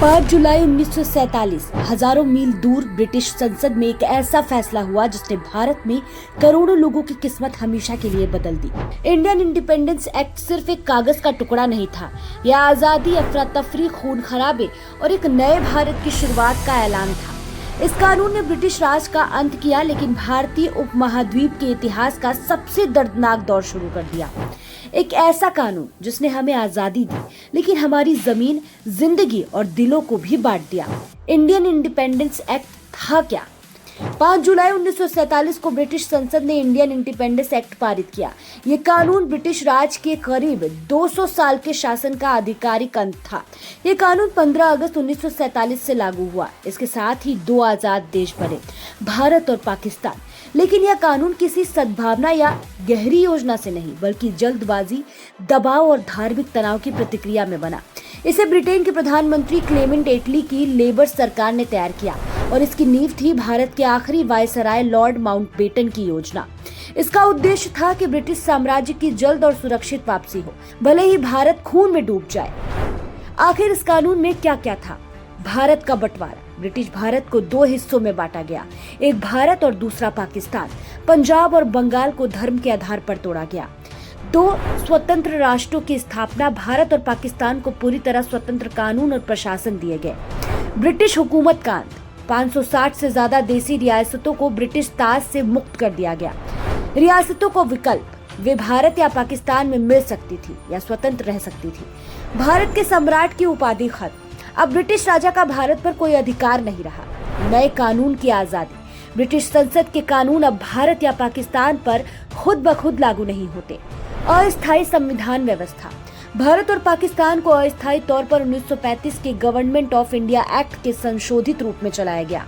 5 जुलाई 1947 हजारों मील दूर ब्रिटिश संसद में एक ऐसा फैसला हुआ जिसने भारत में करोड़ों लोगों की किस्मत हमेशा के लिए बदल दी। इंडियन इंडिपेंडेंस एक्ट सिर्फ एक कागज का टुकड़ा नहीं था, यह आजादी, अफरा तफरी, खून खराबे और एक नए भारत की शुरुआत का ऐलान था। इस कानून ने ब्रिटिश राज का अंत किया, लेकिन भारतीय उपमहाद्वीप के इतिहास का सबसे दर्दनाक दौर शुरू कर दिया। एक ऐसा कानून जिसने हमें आजादी दी, लेकिन हमारी जमीन, जिंदगी और दिलों को भी बांट दिया। इंडियन इंडिपेंडेंस एक्ट था क्या? 5 जुलाई 1947 को ब्रिटिश संसद ने इंडियन इंडिपेंडेंस एक्ट पारित किया। ये कानून ब्रिटिश राज के करीब 200 साल के शासन का आधिकारिक अंत था। ये कानून 15 अगस्त 1947 से लागू हुआ। इसके साथ ही 2 आजाद देश बने, भारत और पाकिस्तान। लेकिन यह कानून किसी सद्भावना या गहरी योजना से नहीं, बल्कि जल्दबाजी, दबाव और धार्मिक तनाव की प्रतिक्रिया में बना। इसे ब्रिटेन के प्रधानमंत्री क्लेमेंट एटली की लेबर सरकार ने तैयार किया और इसकी नींव थी भारत के आखिरी वायसराय लॉर्ड माउंटबेटन की योजना। इसका उद्देश्य था कि ब्रिटिश साम्राज्य की जल्द और सुरक्षित वापसी हो, भले ही भारत खून में डूब जाए। आखिर इस कानून में क्या क्या था? भारत का बंटवारा। ब्रिटिश भारत को 2 हिस्सों में बांटा गया, एक भारत और दूसरा पाकिस्तान। पंजाब और बंगाल को धर्म के आधार पर तोड़ा गया। 2 स्वतंत्र राष्ट्रों की स्थापना। भारत और पाकिस्तान को पूरी तरह स्वतंत्र कानून और प्रशासन दिए गए। ब्रिटिश हुकूमत का अंत। 560 से ज्यादा देसी रियासतों को ब्रिटिश ताज से मुक्त कर दिया गया। रियासतों को विकल्प, वे भारत या पाकिस्तान में मिल सकती थी या स्वतंत्र रह सकती थी। भारत के सम्राट की उपाधि खत्म। अब ब्रिटिश राजा का भारत पर कोई अधिकार नहीं रहा। नए कानून की आजादी। ब्रिटिश संसद के कानून अब भारत या पाकिस्तान पर खुद ब खुद लागू नहीं होते। अस्थायी संविधान व्यवस्था। भारत और पाकिस्तान को अस्थायी तौर पर 1935 के गवर्नमेंट ऑफ इंडिया एक्ट के संशोधित रूप में चलाया गया।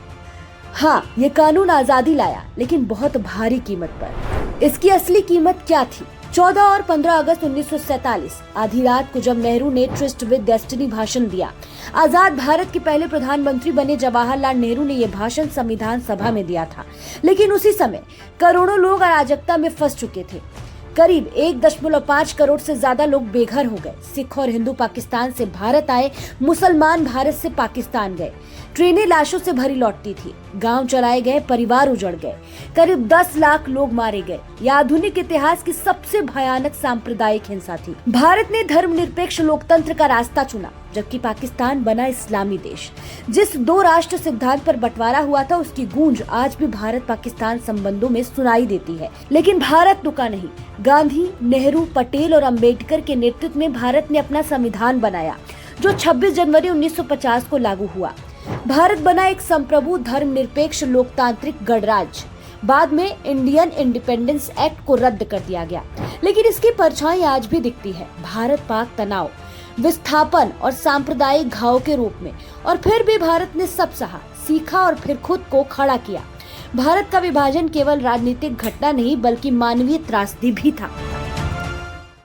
हाँ, ये कानून आजादी लाया, लेकिन बहुत भारी कीमत पर। इसकी असली कीमत क्या थी? 14 और 15 अगस्त 1947 आधी रात को जब नेहरू ने ट्रिस्ट विद डेस्टिनी भाषण दिया। आजाद भारत के पहले प्रधानमंत्री बने जवाहरलाल नेहरू ने यह भाषण संविधान सभा में दिया था। लेकिन उसी समय करोड़ों लोग अराजकता में फंस चुके थे। करीब 1.5 करोड़ से ज्यादा लोग बेघर हो गए। सिख और हिंदू पाकिस्तान से भारत आए, मुसलमान भारत से पाकिस्तान गए। ट्रेनें लाशों से भरी लौटती थी, गांव चलाए गए, परिवार उजड़ गए, करीब 10 लाख लोग मारे गए। यह आधुनिक इतिहास की सबसे भयानक सांप्रदायिक हिंसा थी। भारत ने धर्मनिरपेक्ष लोकतंत्र का रास्ता चुना, जबकि पाकिस्तान बना इस्लामी देश। जिस 2 राष्ट्र सिद्धांत पर बंटवारा हुआ था, उसकी गूंज आज भी भारत पाकिस्तान संबंधों में सुनाई देती है। लेकिन भारत रुका नहीं। गांधी, नेहरू, पटेल और अंबेडकर के नेतृत्व में भारत ने अपना संविधान बनाया, जो 26 जनवरी 1950 को लागू हुआ। भारत बना एक संप्रभु, धर्मनिरपेक्ष, लोकतांत्रिक गणराज्य। बाद में इंडियन इंडिपेंडेंस एक्ट को रद्द कर दिया गया, लेकिन इसकी परछाई आज भी दिखती है। भारत पाक तनाव, विस्थापन और सांप्रदायिक घाव के रूप में। और फिर भी भारत ने सब सहा, सीखा और फिर खुद को खड़ा किया। भारत का विभाजन केवल राजनीतिक घटना नहीं, बल्कि मानवीय त्रासदी भी था।